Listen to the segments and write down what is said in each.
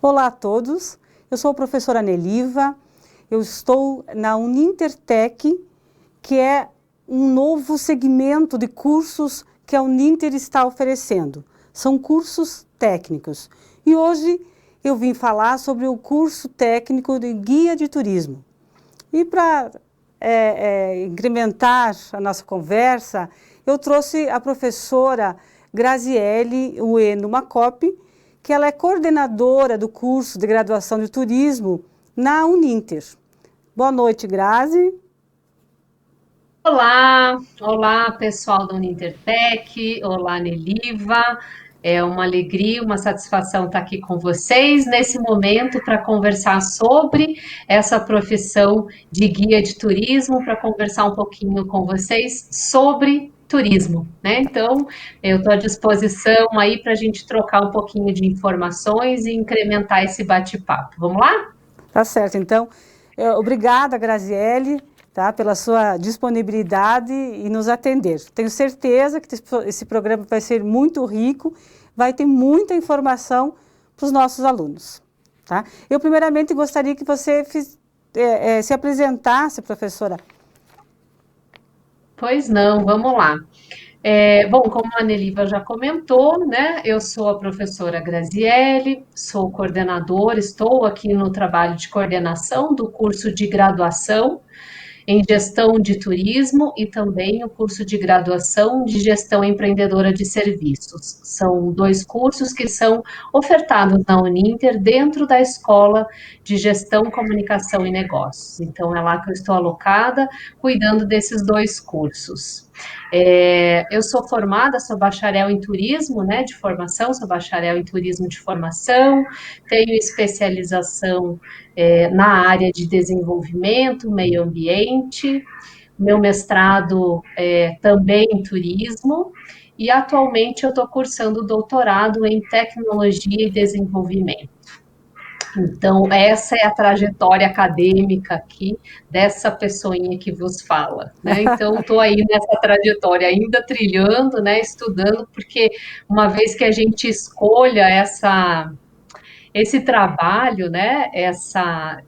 Olá a todos, eu sou a professora Neliva, eu estou na Unintertec, que é um novo segmento de cursos que a Uninter está oferecendo. São cursos técnicos. E hoje eu vim falar sobre o curso técnico de guia de turismo. E para incrementar a nossa conversa, eu trouxe a professora Graziele Ueno Macop, que ela é coordenadora do curso de graduação de turismo na Uninter. Boa noite, Grazi. Olá pessoal da Unintertec, olá Neliva, é uma alegria, uma satisfação estar aqui com vocês nesse momento para conversar sobre essa profissão de guia de turismo, para conversar um pouquinho com vocês sobre turismo, né? Então, eu estou à disposição aí para a gente trocar um pouquinho de informações e incrementar esse bate-papo. Vamos lá? Tá certo, então, obrigada, Graziele, tá, pela sua disponibilidade e nos atender. Tenho certeza que esse programa vai ser muito rico, vai ter muita informação para os nossos alunos. Tá? Eu, primeiramente, gostaria que você se apresentasse, professora. Pois não, vamos lá. Bom, como a Neliva já comentou, né, eu sou a professora Graziele, sou coordenadora, estou aqui no trabalho de coordenação do curso de graduação em gestão de turismo e também o curso de graduação de gestão empreendedora de serviços. São dois cursos que são ofertados na Uninter dentro da Escola de Gestão, Comunicação e Negócios. Então, é lá que eu estou alocada, cuidando desses dois cursos. Eu sou formada, sou bacharel em turismo, né, de formação, sou bacharel em turismo de formação, tenho especialização na área de desenvolvimento, meio ambiente, meu mestrado também em turismo, e atualmente eu estou cursando doutorado em tecnologia e desenvolvimento. Então, essa é a trajetória acadêmica aqui dessa pessoinha que vos fala, né? Então, estou aí nessa trajetória ainda trilhando, né, estudando, porque uma vez que a gente escolha esse trabalho, né?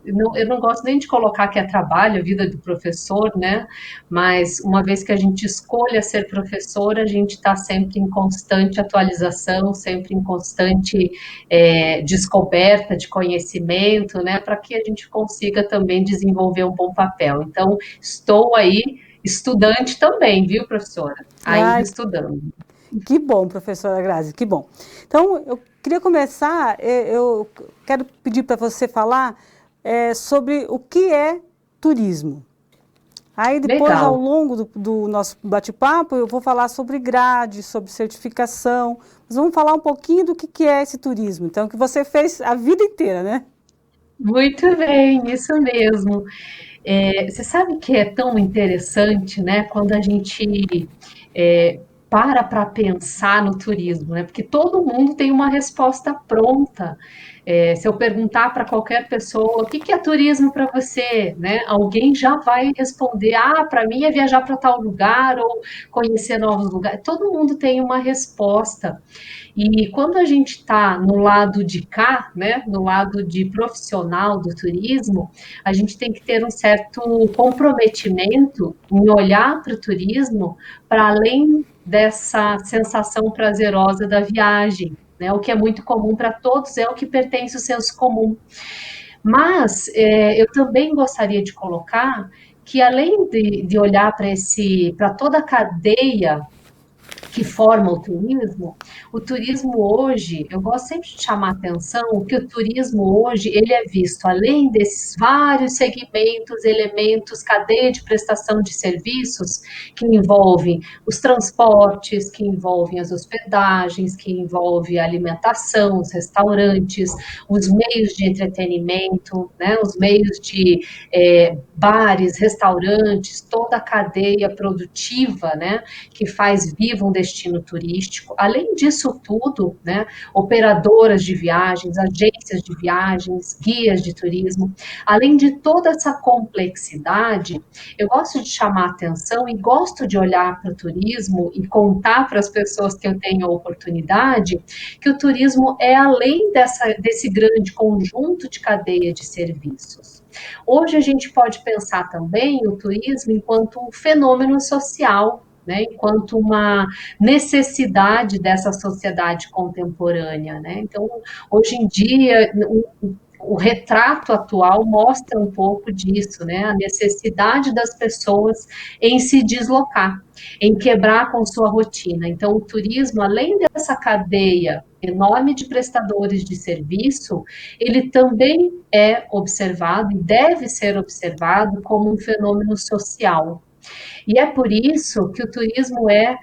Eu não gosto nem de colocar que é trabalho, a vida do professor, né? Mas uma vez que a gente escolha ser professor, a gente está sempre em constante atualização, sempre em constante descoberta de conhecimento, né? Para que a gente consiga também desenvolver um bom papel. Então, estou aí estudante também, viu, professora? Ainda Ai, estudando. que bom, professora Grazi, que bom. Então, eu queria começar, eu quero pedir para você falar sobre o que é turismo. Aí depois, ao Legal. longo do nosso bate-papo, eu vou falar sobre grade, sobre certificação, mas vamos falar um pouquinho do que é esse turismo, então, que você fez a vida inteira, né? Muito bem, isso mesmo. Você sabe que é tão interessante, né, quando a gente é, para pensar no turismo, né? Porque todo mundo tem uma resposta pronta. Se eu perguntar para qualquer pessoa o que que é turismo para você, né? Alguém já vai responder: ah, para mim é viajar para tal lugar ou conhecer novos lugares. Todo mundo tem uma resposta. E quando a gente está no lado de cá, né, no lado de profissional do turismo, a gente tem que ter um certo comprometimento em olhar para o turismo para além dessa sensação prazerosa da viagem. Né, o que é muito comum para todos é o que pertence ao senso comum. Mas eu também gostaria de colocar que além de olhar para toda a cadeia que forma o turismo hoje, eu gosto sempre de chamar a atenção que o turismo hoje, ele é visto, além desses vários segmentos, elementos, cadeia de prestação de serviços, que envolvem os transportes, que envolvem as hospedagens, que envolve a alimentação, os restaurantes, os meios de entretenimento, né, os meios de bares, restaurantes, toda a cadeia produtiva, né, que faz vivo um destino turístico. Além disso tudo, né, operadoras de viagens, agências de viagens, guias de turismo, além de toda essa complexidade, eu gosto de chamar a atenção e gosto de olhar para o turismo e contar para as pessoas que eu tenho a oportunidade que o turismo é além desse grande conjunto de cadeia de serviços. Hoje a gente pode pensar também o turismo enquanto um fenômeno social, né, enquanto uma necessidade dessa sociedade contemporânea, né? Então, hoje em dia, o retrato atual mostra um pouco disso, né? A necessidade das pessoas em se deslocar, em quebrar com sua rotina. Então, o turismo, além dessa cadeia enorme de prestadores de serviço, ele também é observado e deve ser observado como um fenômeno social. E é por isso que o turismo é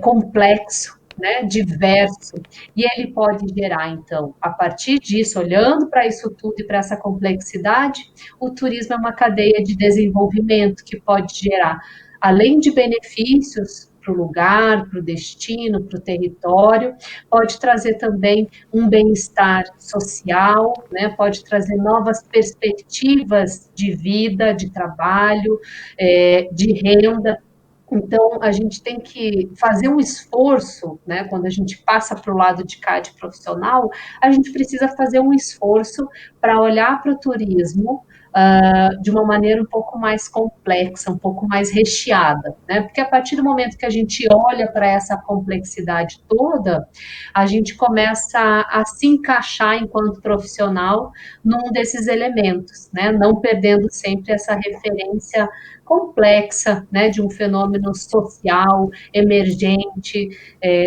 complexo, né, diverso, e ele pode gerar, então, a partir disso, olhando para isso tudo e para essa complexidade, o turismo é uma cadeia de desenvolvimento que pode gerar, além de benefícios para o lugar, para o destino, para o território, pode trazer também um bem-estar social, né, pode trazer novas perspectivas de vida, de trabalho, de renda. Então, a gente tem que fazer um esforço, né? Quando a gente passa para o lado de cá de profissional, a gente precisa fazer um esforço para olhar para o turismo de uma maneira um pouco mais complexa, um pouco mais recheada, né? Porque a partir do momento que a gente olha para essa complexidade toda, a gente começa a se encaixar enquanto profissional num desses elementos, né? Não perdendo sempre essa referência complexa, né, de um fenômeno social emergente,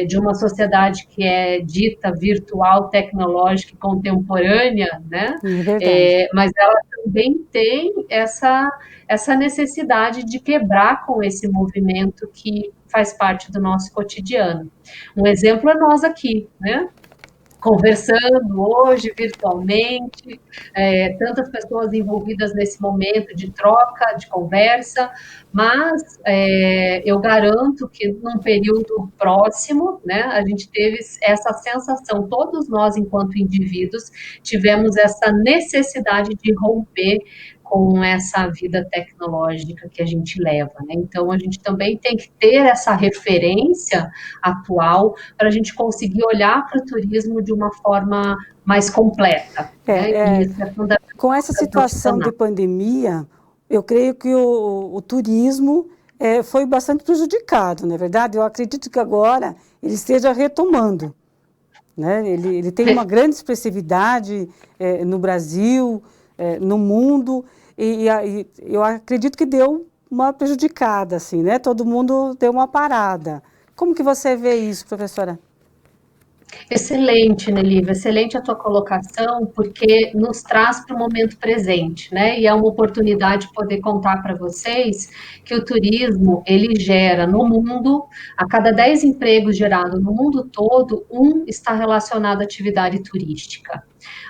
de uma sociedade que é dita virtual, tecnológica e contemporânea, né? É verdade. Mas ela também tem essa necessidade de quebrar com esse movimento que faz parte do nosso cotidiano. Um exemplo é nós aqui, né? Conversando hoje virtualmente, tantas pessoas envolvidas nesse momento de troca, de conversa, mas eu garanto que num período próximo, né, a gente teve essa sensação, todos nós enquanto indivíduos tivemos essa necessidade de romper com essa vida tecnológica que a gente leva, né? Então a gente também tem que ter essa referência atual para a gente conseguir olhar para o turismo de uma forma mais completa, né? E isso é fundamental com essa para o situação de profissional. pandemia, eu creio que o turismo foi bastante prejudicado, não é verdade? Eu acredito que agora ele esteja retomando, né? Ele tem uma grande expressividade no Brasil, no mundo, e eu acredito que deu uma prejudicada, assim, né? Todo mundo deu uma parada. Como que você vê isso, professora? Excelente, Nelívia, excelente a tua colocação, porque nos traz para o momento presente, né? E é uma oportunidade de poder contar para vocês que o turismo, ele gera no mundo, a cada 10 empregos gerados no mundo todo, um está relacionado à atividade turística.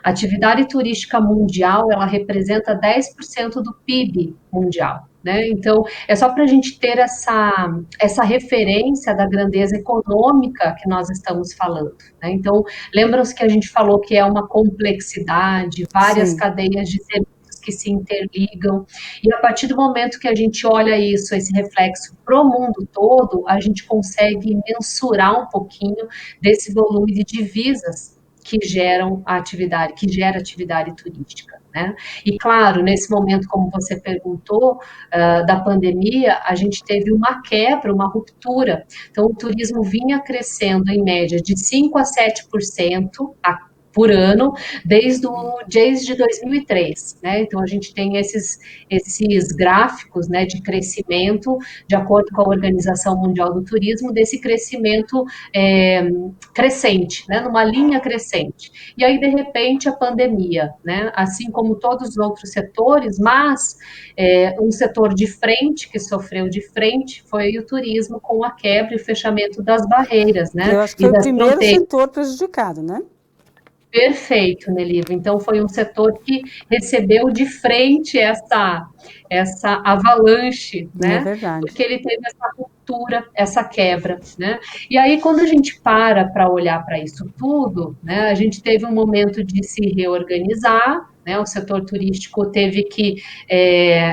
A atividade turística mundial, ela representa 10% do PIB mundial. Né? Então, é só para a gente ter essa referência da grandeza econômica que nós estamos falando. Né? Então, lembram-se que a gente falou que é uma complexidade, várias Sim. cadeias de serviços que se interligam, e a partir do momento que a gente olha isso, esse reflexo para o mundo todo, a gente consegue mensurar um pouquinho desse volume de divisas que geram a atividade, que gera atividade turística, né? E claro, nesse momento, como você perguntou, da pandemia, a gente teve uma quebra, uma ruptura. Então, o turismo vinha crescendo em média de 5 a 7% por ano, desde 2003, né? Então, a gente tem esses gráficos, né, de crescimento, de acordo com a Organização Mundial do Turismo, desse crescimento crescente, né, numa linha crescente. E aí, de repente, a pandemia, né, assim como todos os outros setores, mas um setor de frente, que sofreu de frente, foi o turismo, com a quebra e fechamento das barreiras, né, Eu acho que e foi o das primeiro fronteiras. setor prejudicado, né? Perfeito, Neliva. Então, foi um setor que recebeu de frente essa avalanche, É né? verdade. Porque ele teve essa ruptura, essa quebra, né? E aí, quando a gente para olhar para isso tudo, né, a gente teve um momento de se reorganizar, né, o setor turístico teve que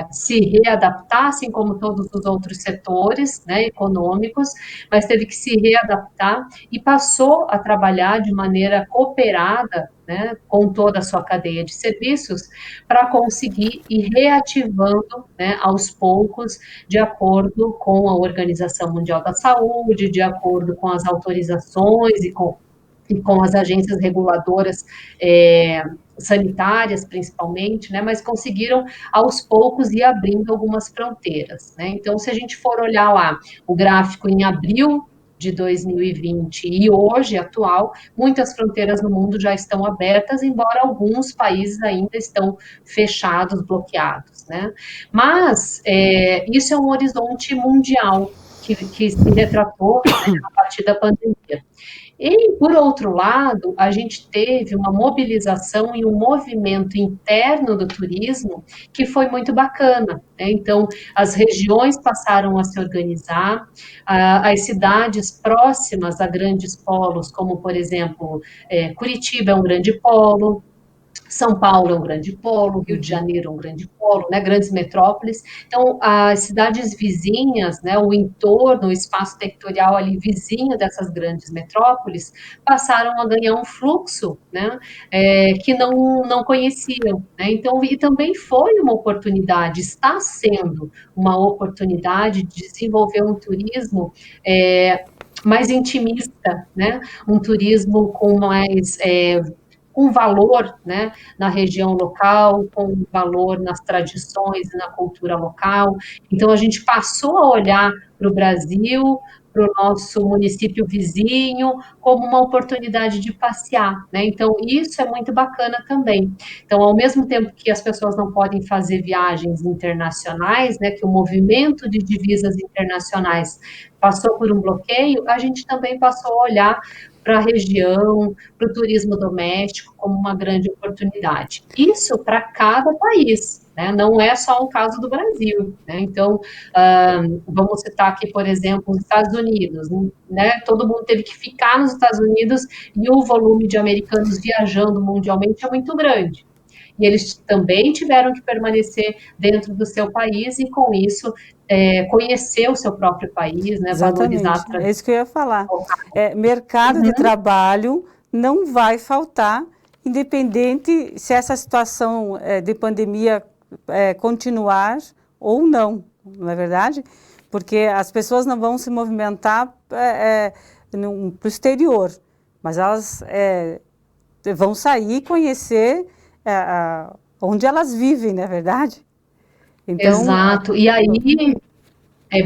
se readaptar, assim como todos os outros setores, né, econômicos, mas teve que se readaptar e passou a trabalhar de maneira cooperada, né, com toda a sua cadeia de serviços, para conseguir ir reativando, né, aos poucos, de acordo com a Organização Mundial da Saúde, de acordo com as autorizações e com as agências reguladoras sanitárias, principalmente, né, mas conseguiram, aos poucos, ir abrindo algumas fronteiras, né. Então, se a gente for olhar lá o gráfico em abril de 2020 e hoje, atual, muitas fronteiras no mundo já estão abertas, embora alguns países ainda estão fechados, bloqueados, né. Mas isso é um horizonte mundial que se retratou, né, a partir da pandemia. E, por outro lado, a gente teve uma mobilização e um movimento interno do turismo que foi muito bacana, né? Então, as regiões passaram a se organizar, as cidades próximas a grandes polos, como, por exemplo, Curitiba é um grande polo, São Paulo é um grande polo, Rio de Janeiro é um grande polo, né, grandes metrópoles. Então, as cidades vizinhas, né, o entorno, o espaço territorial ali vizinho dessas grandes metrópoles, passaram a ganhar um fluxo, né, que não conheciam, né. Então, e também foi uma oportunidade, está sendo uma oportunidade de desenvolver um turismo mais intimista, né, um turismo com mais com valor, né, na região local, com valor nas tradições e na cultura local. Então, a gente passou a olhar para o Brasil, para o nosso município vizinho, como uma oportunidade de passear, né? Então, isso é muito bacana também. Então, ao mesmo tempo que as pessoas não podem fazer viagens internacionais, né, que o movimento de divisas internacionais passou por um bloqueio, a gente também passou a olhar para a região, para o turismo doméstico como uma grande oportunidade. Isso para cada país, né? Não é só um caso do Brasil, né? Então, vamos citar aqui, por exemplo, os Estados Unidos, né? Todo mundo teve que ficar nos Estados Unidos e o volume de americanos viajando mundialmente é muito grande. E eles também tiveram que permanecer dentro do seu país e, com isso, conhecer o seu próprio país, né? Valorizar a Exatamente, é tradição isso que eu ia falar. local. Mercado de trabalho não vai faltar, independente se essa situação de pandemia continuar ou não, não é verdade? Porque as pessoas não vão se movimentar para o exterior, mas elas vão sair e conhecer onde elas vivem, não é verdade? Então, Exato. E aí,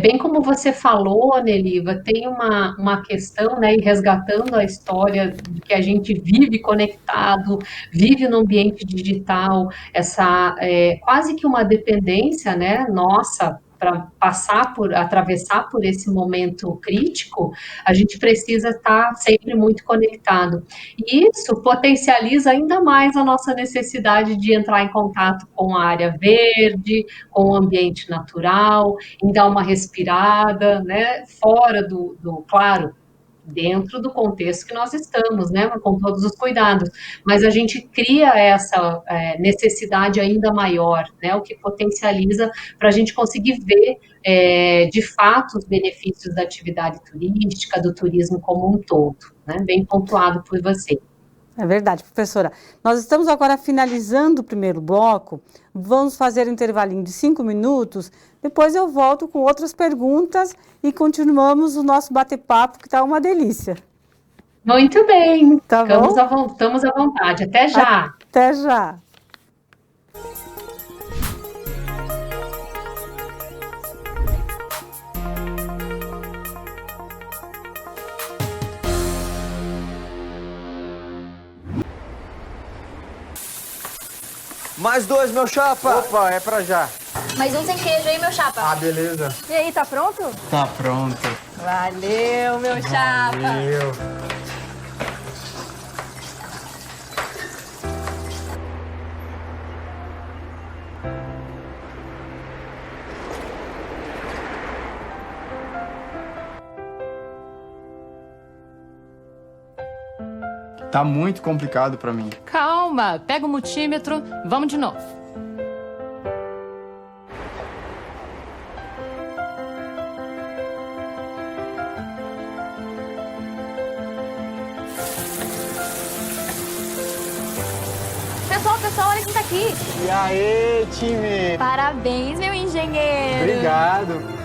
bem como você falou, Neliva, tem uma questão, né, e resgatando a história de que a gente vive conectado, vive no ambiente digital, essa quase que uma dependência, né, nossa, para atravessar por esse momento crítico, a gente precisa estar sempre muito conectado. E isso potencializa ainda mais a nossa necessidade de entrar em contato com a área verde, com o ambiente natural, em dar uma respirada, né, fora claro, dentro do contexto que nós estamos, né, com todos os cuidados, mas a gente cria essa necessidade ainda maior, né, o que potencializa para a gente conseguir ver de fato os benefícios da atividade turística, do turismo como um todo, né, bem pontuado por você. É verdade, professora. Nós estamos agora finalizando o primeiro bloco, vamos fazer um intervalinho de 5 minutos, depois eu volto com outras perguntas e continuamos o nosso bate-papo, que está uma delícia. Muito bem, Tá bom? estamos à vontade, até já! Até já! Mais 2, meu chapa! Opa, é pra já. Mais um sem queijo aí, meu chapa. Ah, beleza. E aí, tá pronto? Tá pronto. Valeu, meu chapa. Valeu. Tá muito complicado para mim. Calma, pega o multímetro, vamos de novo. Pessoal, olha quem tá aqui. E aí, time? Parabéns, meu engenheiro. Obrigado.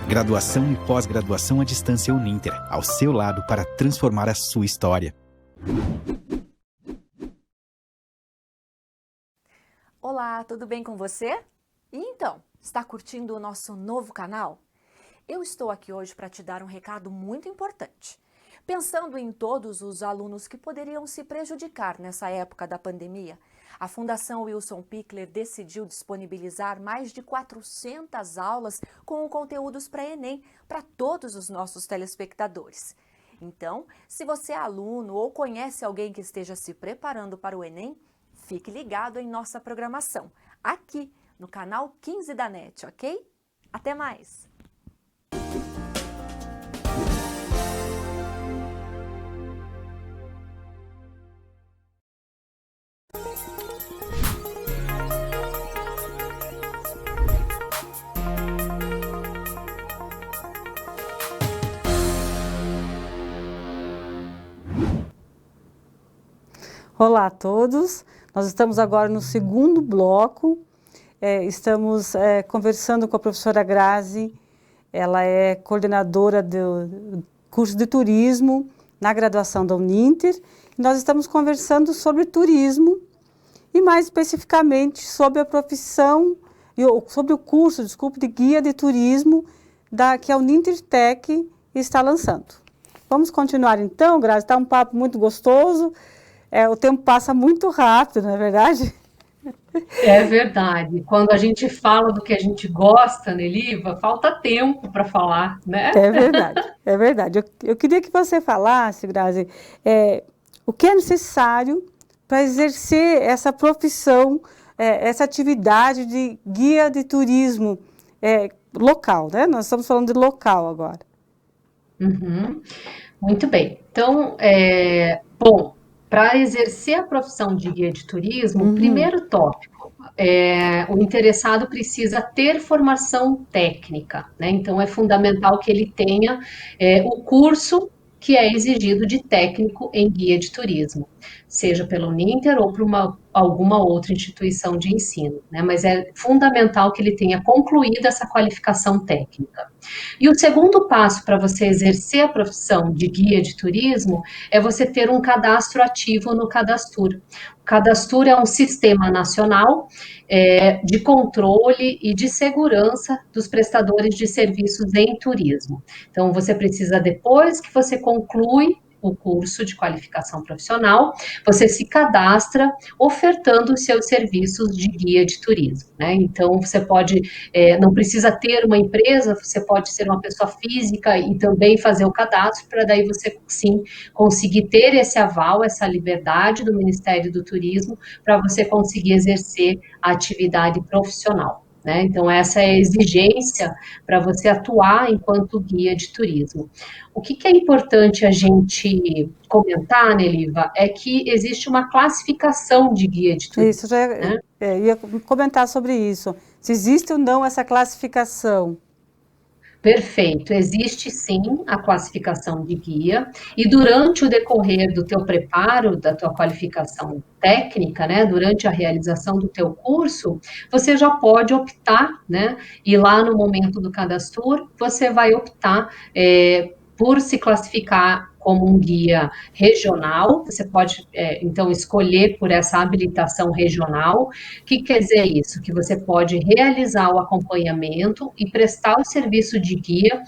Graduação e pós-graduação à distância Uninter, ao seu lado para transformar a sua história. Olá, tudo bem com você? E então, está curtindo o nosso novo canal? Eu estou aqui hoje para te dar um recado muito importante. Pensando em todos os alunos que poderiam se prejudicar nessa época da pandemia, a Fundação Wilson Pickler decidiu disponibilizar mais de 400 aulas com conteúdos para Enem para todos os nossos telespectadores. Então, se você é aluno ou conhece alguém que esteja se preparando para o Enem, fique ligado em nossa programação, aqui no canal 15 da NET, ok? Até mais! Olá a todos, nós estamos agora no segundo bloco, estamos conversando com a professora Grazi, ela é coordenadora do curso de turismo na graduação da Uninter, e nós estamos conversando sobre turismo e mais especificamente sobre a profissão, sobre o curso, de guia de turismo que a Uninter Tech está lançando. Vamos continuar então, Grazi, está um papo muito gostoso. O tempo passa muito rápido, não é verdade? É verdade. Quando a gente fala do que a gente gosta, Neliva, falta tempo para falar, né? É verdade, é verdade. Eu queria que você falasse, Grazi, o que é necessário para exercer essa profissão, essa atividade de guia de turismo local, né? Nós estamos falando de local agora. Uhum. Muito bem. Então, bom, para exercer a profissão de guia de turismo, primeiro tópico, o interessado precisa ter formação técnica, né? Então, é fundamental que ele tenha o curso que é exigido de técnico em guia de turismo, seja pela Uninter ou por alguma outra instituição de ensino, né? Mas é fundamental que ele tenha concluído essa qualificação técnica. E o segundo passo para você exercer a profissão de guia de turismo é você ter um cadastro ativo no Cadastur. O Cadastur é um sistema nacional de controle e de segurança dos prestadores de serviços em turismo. Então, você precisa, depois que você conclui o curso de qualificação profissional, você se cadastra ofertando os seus serviços de guia de turismo, né? Então, você pode, não precisa ter uma empresa, você pode ser uma pessoa física e também fazer o cadastro, para daí você, sim, conseguir ter esse aval, essa liberdade do Ministério do Turismo, para você conseguir exercer a atividade profissional, né? Então, essa é a exigência para você atuar enquanto guia de turismo. O que é importante a gente comentar, Neliva, é que existe uma classificação de guia de turismo. Isso, ia comentar sobre isso. Se existe ou não essa classificação. Perfeito, existe sim a classificação de guia, e durante o decorrer do teu preparo, da tua qualificação técnica, né, durante a realização do teu curso, você já pode optar, né, e lá no momento do cadastro, você vai optar por se classificar como um guia regional, você pode, então, escolher por essa habilitação regional. O que quer dizer isso? Que você pode realizar o acompanhamento e prestar o serviço de guia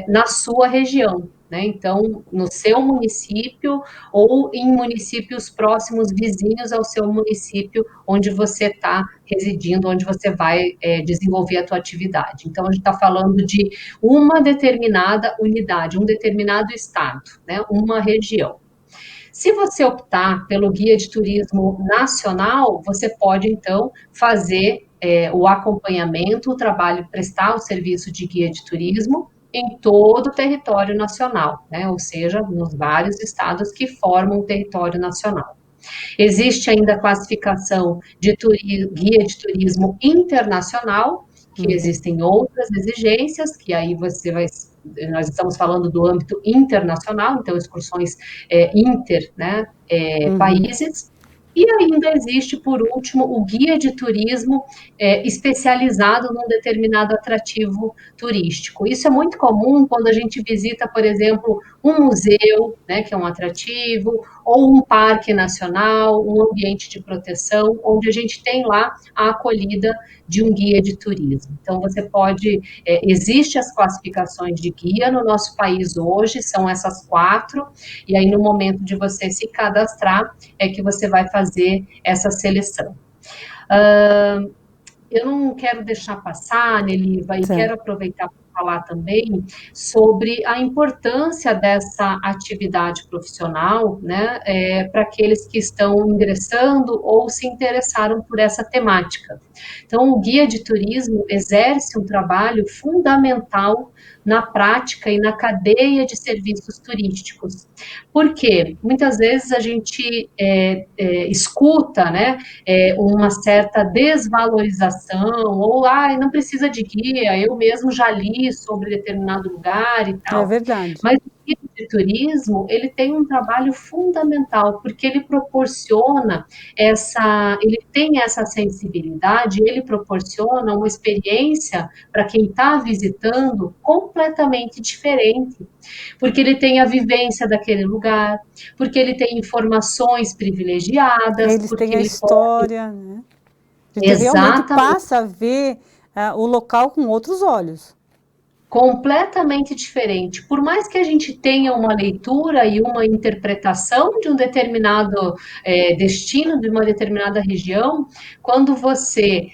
na sua região, né? Então, no seu município ou em municípios próximos, vizinhos ao seu município, onde você está residindo, onde você vai desenvolver a tua atividade. Então, a gente está falando de uma determinada unidade, um determinado estado, né? Uma região. Se você optar pelo guia de turismo nacional, você pode, então, fazer o acompanhamento, o trabalho, prestar o serviço de guia de turismo em todo o território nacional, né? Ou seja, nos vários estados que formam o território nacional. Existe ainda a classificação de guia de turismo internacional, que existem outras exigências, que aí nós estamos falando do âmbito internacional, então excursões né, países. E ainda existe, por último, o guia de turismo especializado num determinado atrativo turístico. Isso é muito comum quando a gente visita, por exemplo, um museu, né, que é um atrativo, ou um parque nacional, um ambiente de proteção, onde a gente tem lá a acolhida de um guia de turismo. Então, você pode... existe as classificações de guia no nosso país hoje, são essas 4, e aí no momento de você se cadastrar, é que você vai fazer essa seleção. Eu não quero deixar passar, Neliva, e quero aproveitar para falar também sobre a importância dessa atividade profissional, né, para aqueles que estão ingressando ou se interessaram por essa temática. Então, o guia de turismo exerce um trabalho fundamental na prática e na cadeia de serviços turísticos. Por quê? Muitas vezes a gente escuta, né, uma certa desvalorização, ou, não precisa de guia, eu mesmo já li sobre determinado lugar e tal. É verdade. Mas o guia de turismo, ele tem um trabalho fundamental, porque ele proporciona ele tem essa sensibilidade, ele proporciona uma experiência para quem está visitando completamente diferente, porque ele tem a vivência daquele lugar, porque ele tem informações privilegiadas, Eles porque têm a ele história, né? A gente realmente passa a ver o local com outros olhos. Completamente diferente. Por mais que a gente tenha uma leitura e uma interpretação de um determinado destino, de uma determinada região, quando você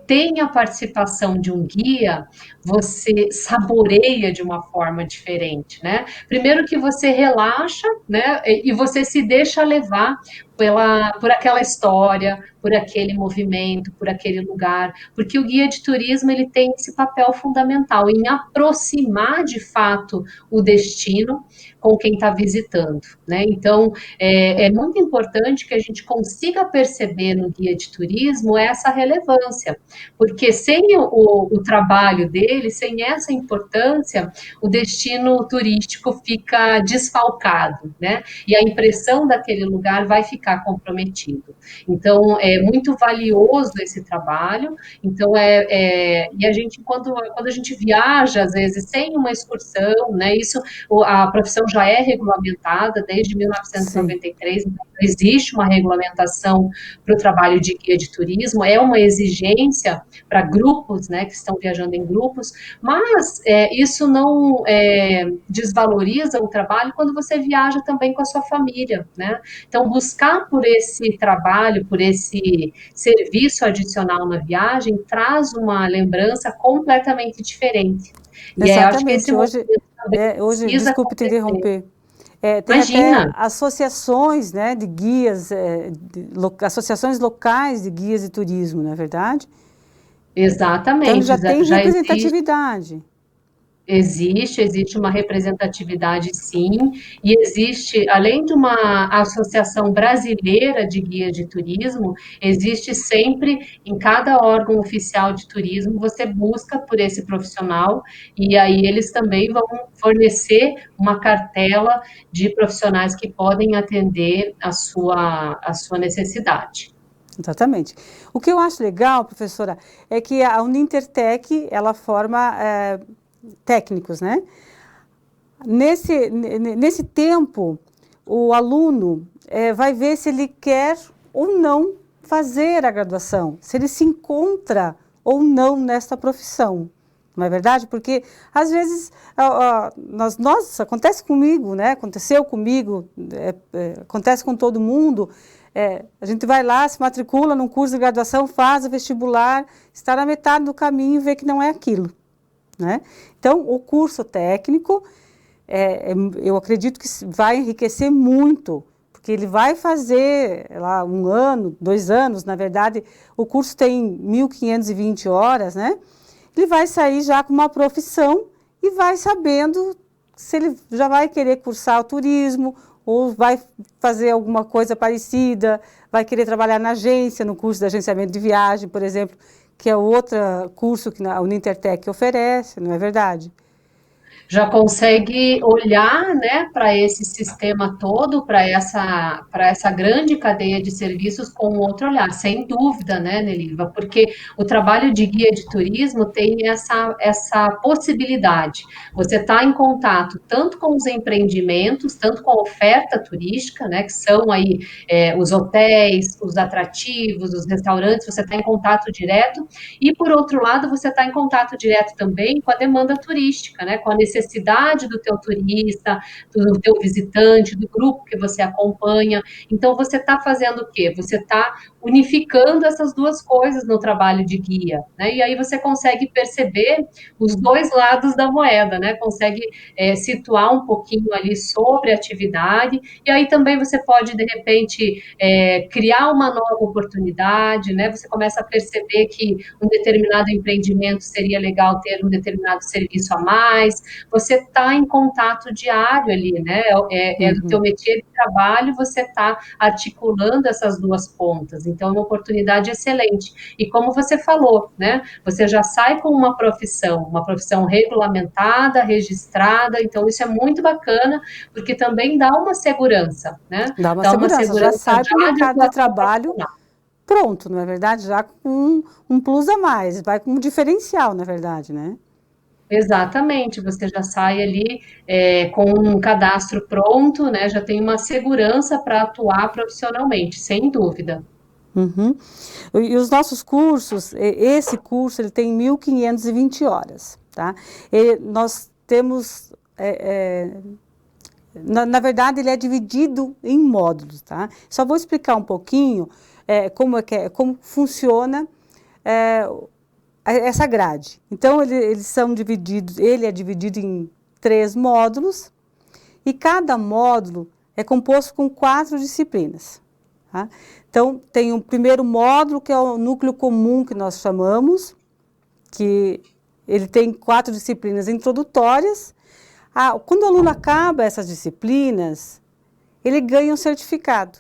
tem a participação de um guia, você saboreia de uma forma diferente, né? Primeiro que você relaxa, né? E você se deixa levar por aquela história, por aquele movimento, por aquele lugar, porque o guia de turismo ele tem esse papel fundamental em aproximar de fato o destino com quem está visitando, né? Então é muito importante que a gente consiga perceber no guia de turismo essa relevância, porque sem o trabalho dele, sem essa importância, o destino turístico fica desfalcado, né? E a impressão daquele lugar vai ficar comprometido. Então, é muito valioso esse trabalho. Então, e a gente, quando a gente viaja, às vezes, sem uma excursão, né? Isso, a profissão já é regulamentada desde 1993, então existe uma regulamentação para o trabalho de guia de turismo, é uma exigência para grupos, né, que estão viajando em grupos, mas isso não desvaloriza o trabalho quando você viaja também com a sua família, né? Então, buscar por esse trabalho, por esse serviço adicional na viagem, traz uma lembrança completamente diferente. Exatamente. E acho que esse hoje desculpe te interromper. Tem Imagina. Até associações, né, de guias, associações locais de guias de turismo, não é verdade? Exatamente. Então já tem representatividade. Existe uma representatividade, sim, e existe, além de uma associação brasileira de guias de turismo, existe sempre, em cada órgão oficial de turismo, você busca por esse profissional, e aí eles também vão fornecer uma cartela de profissionais que podem atender a sua necessidade. Exatamente. O que eu acho legal, professora, é que a Unintertec, ela forma técnicos, né? Nesse tempo, o aluno vai ver se ele quer ou não fazer a graduação, se ele se encontra ou não nesta profissão, não é verdade? Porque, às vezes, acontece comigo, né? Aconteceu comigo, acontece com todo mundo. A gente vai lá, se matricula num curso de graduação, faz o vestibular, está na metade do caminho e vê que não é aquilo, né? Então, o curso técnico, eu acredito que vai enriquecer muito, porque ele vai fazer lá 1 ano, 2 anos, na verdade, o curso tem 1.520 horas, né? Ele vai sair já com uma profissão e vai sabendo se ele já vai querer cursar o turismo ou vai fazer alguma coisa parecida, vai querer trabalhar na agência, no curso de agenciamento de viagem, por exemplo, que é outro curso que a Unintertec oferece, não é verdade? Já consegue olhar, né, para esse sistema todo, para essa grande cadeia de serviços com outro olhar, sem dúvida, né, Neliva? Porque o trabalho de guia de turismo tem essa possibilidade. Você está em contato tanto com os empreendimentos, tanto com a oferta turística, né, que são aí os hotéis, os atrativos, os restaurantes, você está em contato direto, e por outro lado, você está em contato direto também com a demanda turística, né, com a necessidade do teu turista, do teu visitante, do grupo que você acompanha. Então, você está fazendo o quê? Você está unificando essas duas coisas no trabalho de guia, né? E aí você consegue perceber os dois lados da moeda, né? Consegue situar um pouquinho ali sobre a atividade, e aí também você pode, de repente, criar uma nova oportunidade, né? Você começa a perceber que um determinado empreendimento seria legal ter um determinado serviço a mais. Você está em contato diário ali, né? Do teu métier de trabalho, você está articulando essas duas pontas. Então, é uma oportunidade excelente. E como você falou, né? Você já sai com uma profissão regulamentada, registrada. Então, isso é muito bacana, porque também dá uma segurança, né? Dá uma segurança, já sai para o mercado de trabalho profissional. pronto, não é verdade? Já com um plus a mais, vai com um diferencial, na verdade, né? Exatamente, você já sai ali com um cadastro pronto, né? Já tem uma segurança para atuar profissionalmente, sem dúvida. Uhum. E os nossos cursos, esse curso ele tem 1.520 horas, tá? Nós temos, na verdade, ele é dividido em módulos, tá? Só vou explicar um pouquinho como funciona essa grade. Então, eles são divididos, ele é dividido em 3 módulos, e cada módulo é composto com 4 disciplinas. Tá? Então, tem o primeiro módulo, que é o núcleo comum, que nós chamamos, que ele tem 4 disciplinas introdutórias. Quando o aluno acaba essas disciplinas, ele ganha um certificado.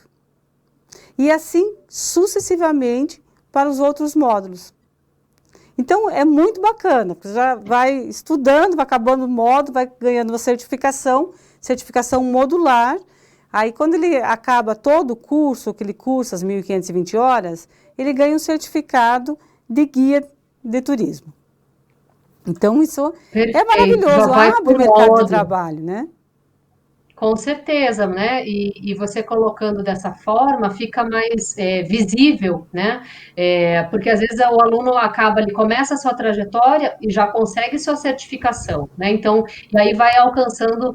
E assim, sucessivamente, para os outros módulos. Então, é muito bacana, porque já vai estudando, vai acabando o módulo, vai ganhando uma certificação modular. Aí, quando ele acaba todo o curso, que ele cursa as 1.520 horas, ele ganha um certificado de guia de turismo. Então, isso é maravilhoso, abre o mercado de trabalho, né? Com certeza, né? E você colocando dessa forma fica mais visível, né? Porque às vezes o aluno acaba, ele começa a sua trajetória e já consegue sua certificação, né? Então, e aí vai alcançando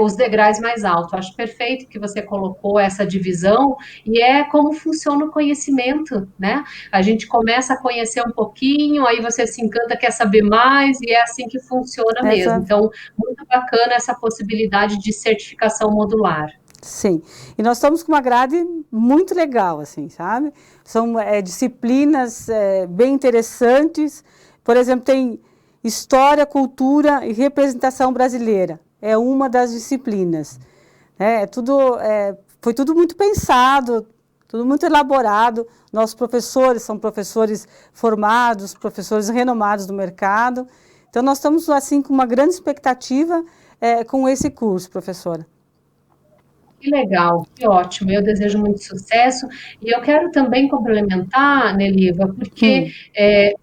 os degraus mais altos. Acho perfeito que você colocou essa divisão, e é como funciona o conhecimento, né? A gente começa a conhecer um pouquinho, aí você se encanta, quer saber mais, e é assim que funciona mesmo. Então, muito bacana essa possibilidade de certificação modular. Sim, e nós estamos com uma grade muito legal, assim, sabe? São disciplinas bem interessantes. Por exemplo, tem História, Cultura e Representação Brasileira. É uma das disciplinas. Foi tudo muito pensado, tudo muito elaborado. Nossos professores são professores formados, professores renomados do mercado. Então, nós estamos, assim, com uma grande expectativa com esse curso, professora. Que legal, que ótimo, eu desejo muito sucesso, e eu quero também complementar, Neliva, porque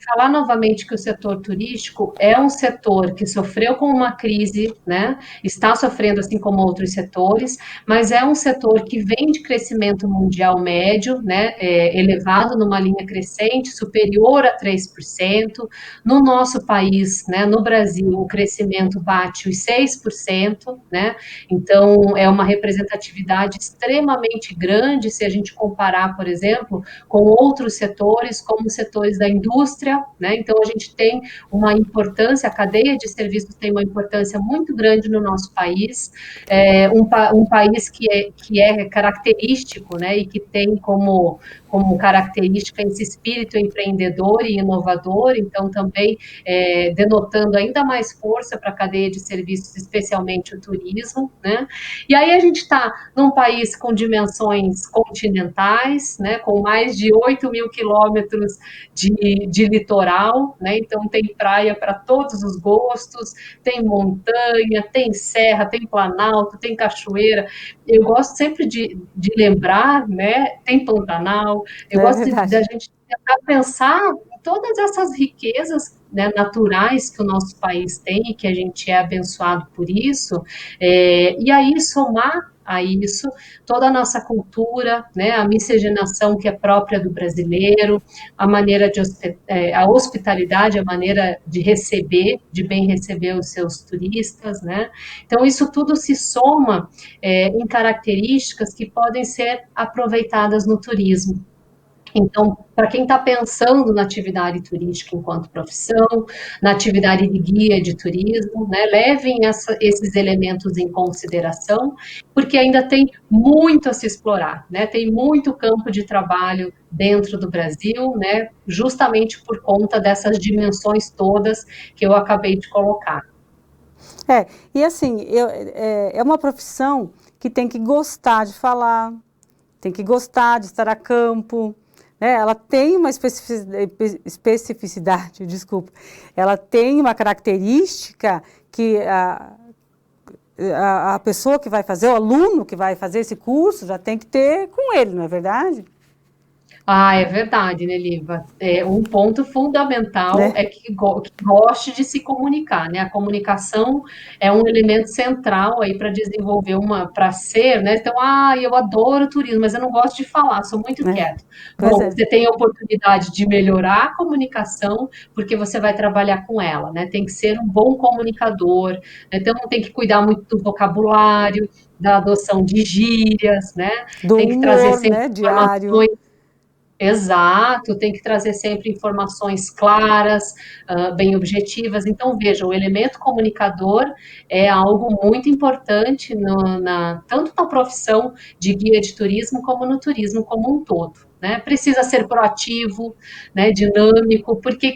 falar novamente que o setor turístico é um setor que sofreu com uma crise, né? Está sofrendo assim como outros setores, mas é um setor que vem de crescimento mundial médio, né? Elevado numa linha crescente, superior a 3%. No nosso país, né, no Brasil, o crescimento bate os 6%, né? Então, é uma representatividade atividade extremamente grande se a gente comparar, por exemplo, com outros setores, como os setores da indústria, né? Então, a gente tem uma importância, a cadeia de serviços tem uma importância muito grande no nosso país, um país que é característico, né, e que tem como característica esse espírito empreendedor e inovador, então também denotando ainda mais força para a cadeia de serviços, especialmente o turismo, né? E aí a gente está num país com dimensões continentais, né, com mais de 8.000 quilômetros de litoral, né? Então tem praia para todos os gostos, tem montanha, tem serra, tem planalto, tem cachoeira. Eu gosto sempre de lembrar, né? Tem Pantanal. Eu gosto da gente tentar pensar em todas essas riquezas, né, naturais que o nosso país tem e que a gente é abençoado por isso, e aí somar a isso toda a nossa cultura, né, a miscigenação que é própria do brasileiro, a maneira a hospitalidade, a maneira de receber, de bem receber os seus turistas, né? Então isso tudo se soma em características que podem ser aproveitadas no turismo. Então, para quem está pensando na atividade turística enquanto profissão, na atividade de guia de turismo, né, levem esses elementos em consideração, porque ainda tem muito a se explorar, né, tem muito campo de trabalho dentro do Brasil, né, justamente por conta dessas dimensões todas que eu acabei de colocar. E assim, é uma profissão que tem que gostar de falar, tem que gostar de estar a campo, né? Ela tem uma especificidade, desculpa, ela tem uma característica que a pessoa que vai fazer, o aluno que vai fazer esse curso já tem que ter com ele, não é verdade? Ah, é verdade, né, Liva? Um ponto fundamental é que goste de se comunicar, né? A comunicação é um elemento central aí para desenvolver para ser, né? Então, eu adoro turismo, mas eu não gosto de falar, sou muito quieto. Bom, você tem a oportunidade de melhorar a comunicação, porque você vai trabalhar com ela, né? Tem que ser um bom comunicador, né? Então tem que cuidar muito do vocabulário, da adoção de gírias, né? Tem que trazer sempre, né, diário. Exato, tem que trazer sempre informações claras, bem objetivas. Então, veja, o elemento comunicador é algo muito importante tanto na profissão de guia de turismo como no turismo como um todo. Né? Precisa ser proativo, né, dinâmico, porque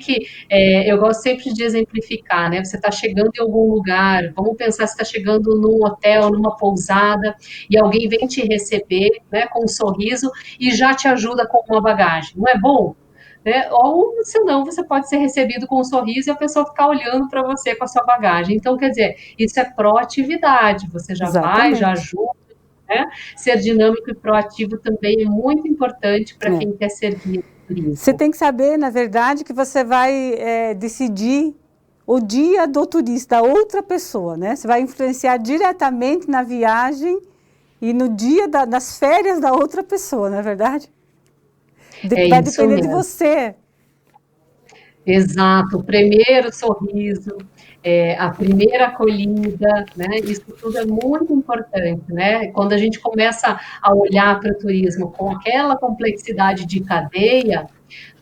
eu gosto sempre de exemplificar, né? Você está chegando em algum lugar, vamos pensar se está chegando num hotel, numa pousada, e alguém vem te receber, né, com um sorriso e já te ajuda com uma bagagem, não é bom? Né? Ou, se não, você pode ser recebido com um sorriso e a pessoa ficar olhando para você com a sua bagagem. Então, quer dizer, isso é proatividade, você já vai, já ajuda. Né? Ser dinâmico e proativo também é muito importante para quem quer ser guia de turismo. Você tem que saber, na verdade, que você vai decidir o dia do turista, da outra pessoa, né? Você vai influenciar diretamente na viagem e no dia das férias da outra pessoa, não é verdade? Vai depender de você. Exato, o primeiro sorriso, a primeira acolhida, né? Isso tudo é muito importante, né? Quando a gente começa a olhar para o turismo com aquela complexidade de cadeia,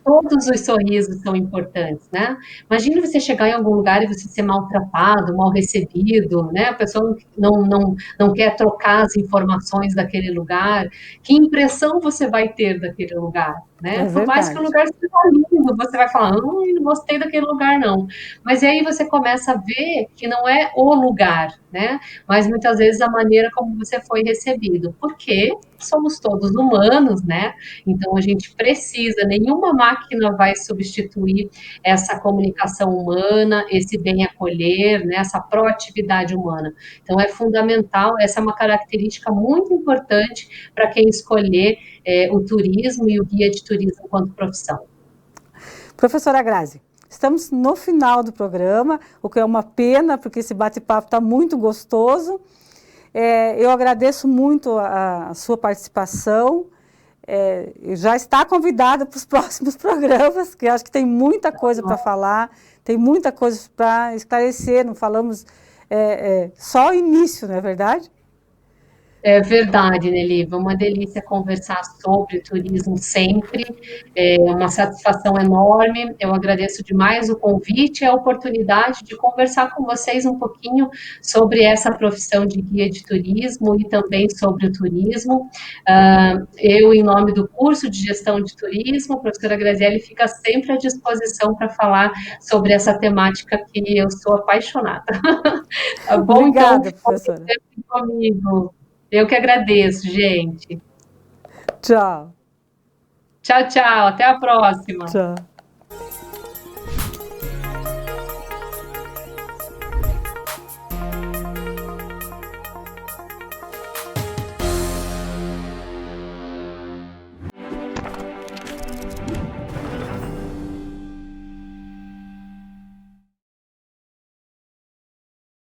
todos os sorrisos são importantes, né? Imagina você chegar em algum lugar e você ser maltratado, mal recebido, né? A pessoa não quer trocar as informações daquele lugar. Que impressão você vai ter daquele lugar, né? Por mais que o lugar seja lindo, você vai falar, não gostei daquele lugar, não. Mas aí você começa a ver que não é o lugar, né? Mas muitas vezes a maneira como você foi recebido. Porque somos todos humanos, né? Então a gente precisa, nenhuma máquina vai substituir essa comunicação humana, esse bem acolher, né? Essa proatividade humana. Então é fundamental, essa é uma característica muito importante para quem escolher o turismo e o guia de turismo enquanto profissão. Professora Grazi, estamos no final do programa, o que é uma pena, porque esse bate-papo está muito gostoso. Eu agradeço muito a sua participação. Já está convidada para os próximos programas, que acho que tem muita coisa para falar, tem muita coisa para esclarecer, não falamos só o início, não é verdade? É verdade, Neliva, uma delícia conversar sobre turismo sempre, é uma satisfação enorme. Eu agradeço demais o convite e a oportunidade de conversar com vocês um pouquinho sobre essa profissão de guia de turismo e também sobre o turismo. Eu, em nome do curso de gestão de turismo, a professora Graziele fica sempre à disposição para falar sobre essa temática que eu sou apaixonada. Tá bom? Obrigada, Então, professora. comigo. Eu que agradeço, gente. Tchau. Tchau, tchau. Até a próxima. Tchau.